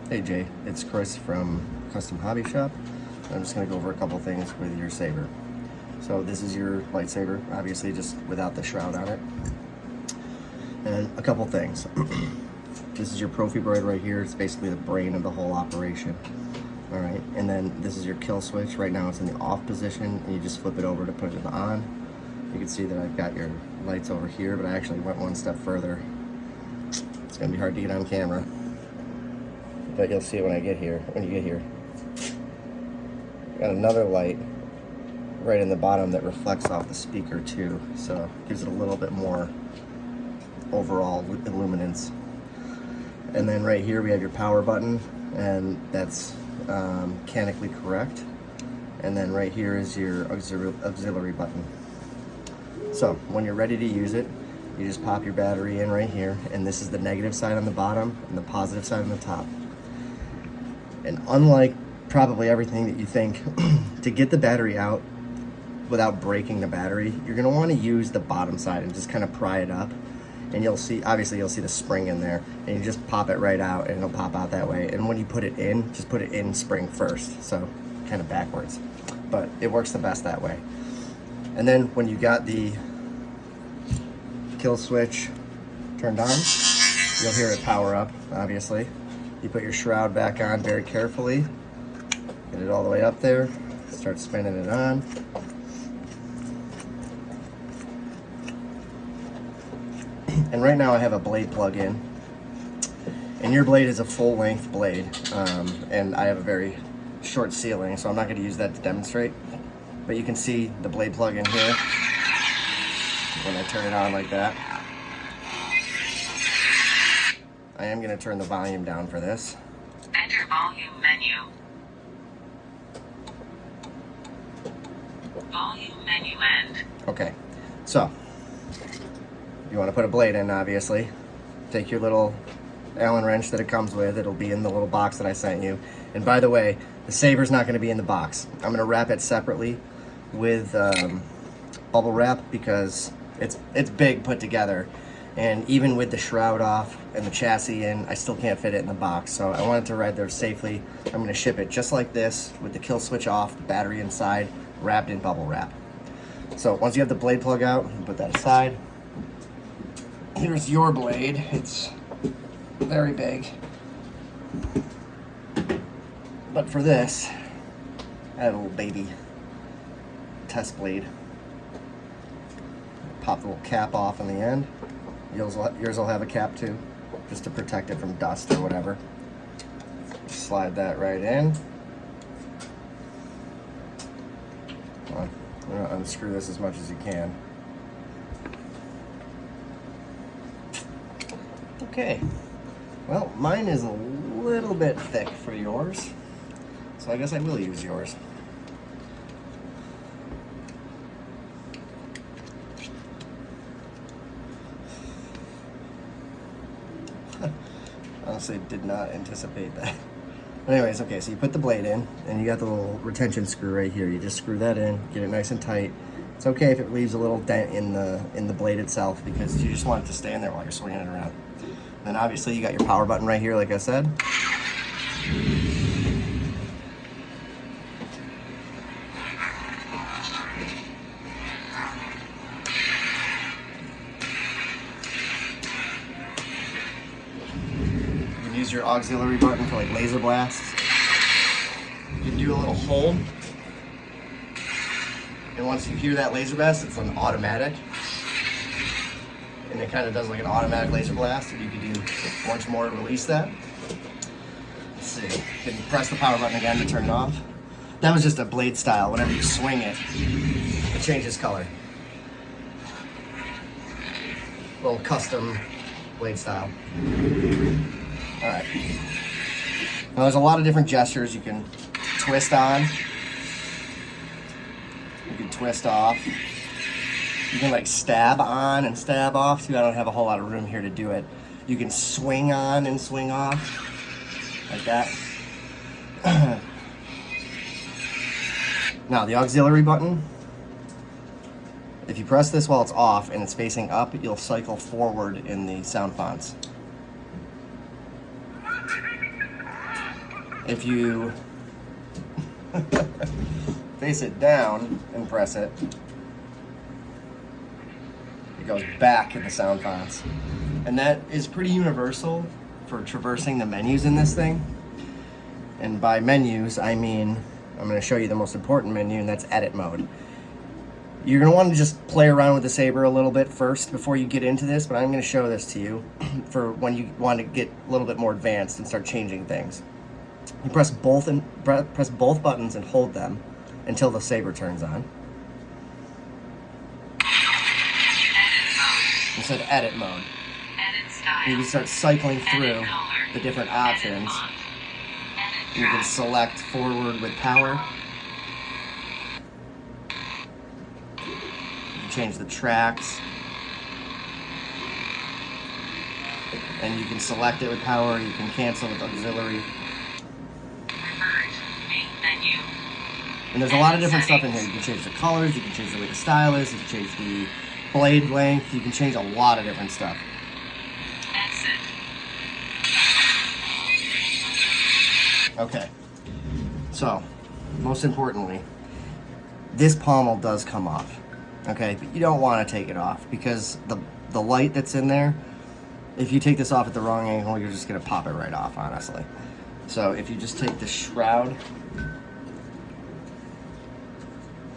Hey Jay, it's Chris from Custom Hobby Shop. I'm just going to go over a couple things with your saber. So this is your lightsaber, obviously just without the shroud on it. And a couple things. This is your Profibroid right here. It's basically the brain of the whole operation. All right, and then this is your kill switch. Right now it's in the off position, and you just flip it over to put it in the on. You can see that I've got your lights over here, but I actually went one step further. It's going to be hard to get on camera, but you'll see it when you get here. Got another light right in the bottom that reflects off the speaker too, so it gives it a little bit more overall illuminance. And then right here we have your power button, and that's mechanically correct. And then right here is your auxiliary button. So when you're ready to use it, you just pop your battery in right here, and this is the negative side on the bottom and the positive side on the top. And unlike probably everything that you think, to get the battery out without breaking the battery, you're going to want to use the bottom side and just kind of pry it up. And you'll see, obviously you'll see the spring in there, and you just pop it right out and it'll pop out that way. And when you put it in, just put it in spring first, so kind of backwards. But it works the best that way. And then when you got the kill switch turned on, you'll hear it power up, obviously. You put your shroud back on very carefully, get it all the way up there, start spinning it on. And right now I have a blade plug in, and your blade is a full-length blade, and I have a very short ceiling, so I'm not going to use that to demonstrate. But you can see the blade plug in here when I turn it on like that. I am going to turn the volume down for this. Enter volume menu. Volume menu end. Okay, so you want to put a blade in, obviously. Take your little Allen wrench that it comes with. It'll be in the little box that I sent you. And by the way, the saber's not going to be in the box. I'm going to wrap it separately with bubble wrap because it's big put together. And even with the shroud off and the chassis in, I still can't fit it in the box. So I want it to ride there safely. I'm going to ship it just like this with the kill switch off, the battery inside, wrapped in bubble wrap. So once you have the blade plug out, you put that aside. Here's your blade. It's very big. But for this, I have a little baby test blade. Pop the little cap off in the end. Yours will have a cap too, just to protect it from dust or whatever. Slide that right in. Well, I'm going to unscrew this as much as you can. Okay, well, mine is a little bit thick for yours, so I guess I will use yours. Honestly, did not anticipate that. But anyways, okay, so you put the blade in, and you got the little retention screw right here. You just screw that in, get it nice and tight. It's okay if it leaves a little dent in the blade itself, because you just want it to stay in there while you're swinging it around. Then obviously you got your power button right here, like I said. You can use your auxiliary button for like laser blasts. You can do a little hold. And once you hear that laser blast, it's an automatic. And it kind of does like an automatic laser blast. And you can do once more to release that. Let's see. You can press the power button again to turn it off. That was just a blade style. Whenever you swing it, it changes color. Little custom blade style. All right. Now there's a lot of different gestures you can twist on. You can twist off. You can like stab on and stab off too. I don't have a whole lot of room here to do it. You can swing on and swing off like that. Now the auxiliary button, if you press this while it's off and it's facing up, you'll cycle forward in the sound fonts. if you face it down and press it, it goes back in the sound fonts. And that is pretty universal for traversing the menus in this thing. And by menus, I mean, I'm going to show you the most important menu, and that's edit mode. You're going to want to just play around with the saber a little bit first before you get into this, but I'm going to show this to you for when you want to get a little bit more advanced and start changing things. You press both buttons and hold them until the saber turns on. It said edit mode. Edit style. You can start cycling through Edit color. the different Edit options. font. Edit You can track. select forward with power. You can change the tracks. And you can select it with power. You can cancel with auxiliary. Revert. Main menu. And there's a lot of different stuff in here. You can change the colors. You can change the way the style is. You can change the blade length. You can change a lot of different stuff. Exit. Okay. So, most importantly, this pommel does come off. Okay, but you don't want to take it off because the light that's in there, if you take this off at the wrong angle, you're just going to pop it right off, honestly. So if you just take the shroud,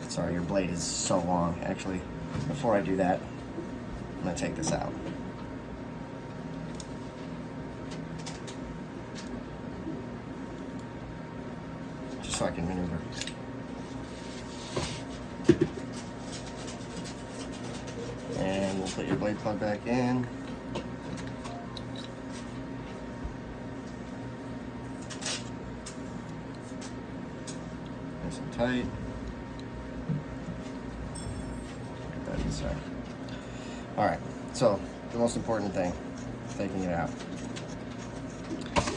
sorry, your blade is so long. Actually, before I do that, I'm going to take this out. Just so I can maneuver. And we'll put your blade plug back in. Nice and tight. Put that inside. Alright, so the most important thing, taking it out.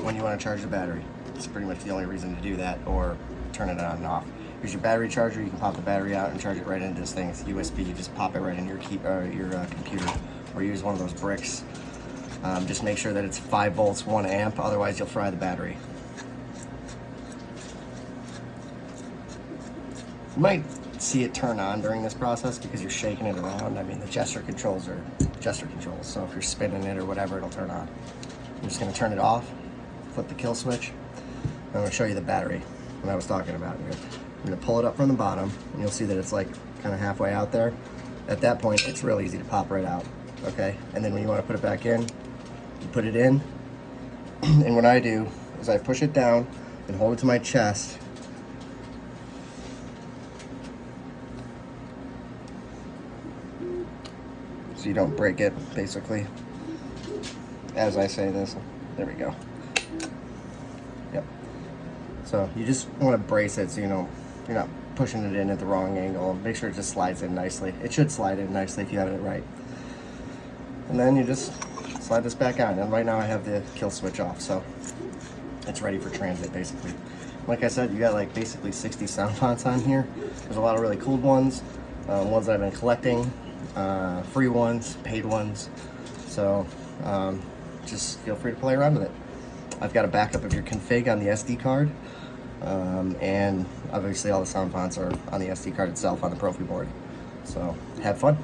When you want to charge the battery. It's pretty much the only reason to do that, or turn it on and off. Here's your battery charger. You can pop the battery out and charge it right into this thing. It's USB. You just pop it right in your computer, or use one of those bricks. Just make sure that it's 5 volts, 1 amp. Otherwise, you'll fry the battery. You might see it turn on during this process because you're shaking it around. I mean, the gesture controls are gesture controls, so if you're spinning it or whatever, it'll turn on. I'm just going to turn it off, flip the kill switch. I'm going to show you the battery, what I was talking about here. I'm going to pull it up from the bottom, and you'll see that it's like kind of halfway out there. At that point, it's real easy to pop right out, okay? And then when you want to put it back in, you put it in, and what I do is I push it down and hold it to my chest. So you don't break it, basically. As I say this, there we go. Yep. So you just want to brace it so you know you're not pushing it in at the wrong angle. Make sure it just slides in nicely. It should slide in nicely if you have it right. And then you just slide this back on. And right now I have the kill switch off, so it's ready for transit basically. Like I said, you got like basically 60 sound fonts on here. There's a lot of really cool ones, ones that I've been collecting, free ones, paid ones. So just feel free to play around with it. I've got a backup of your config on the SD card, and obviously all the sound fonts are on the SD card itself on the Profi board. So have fun.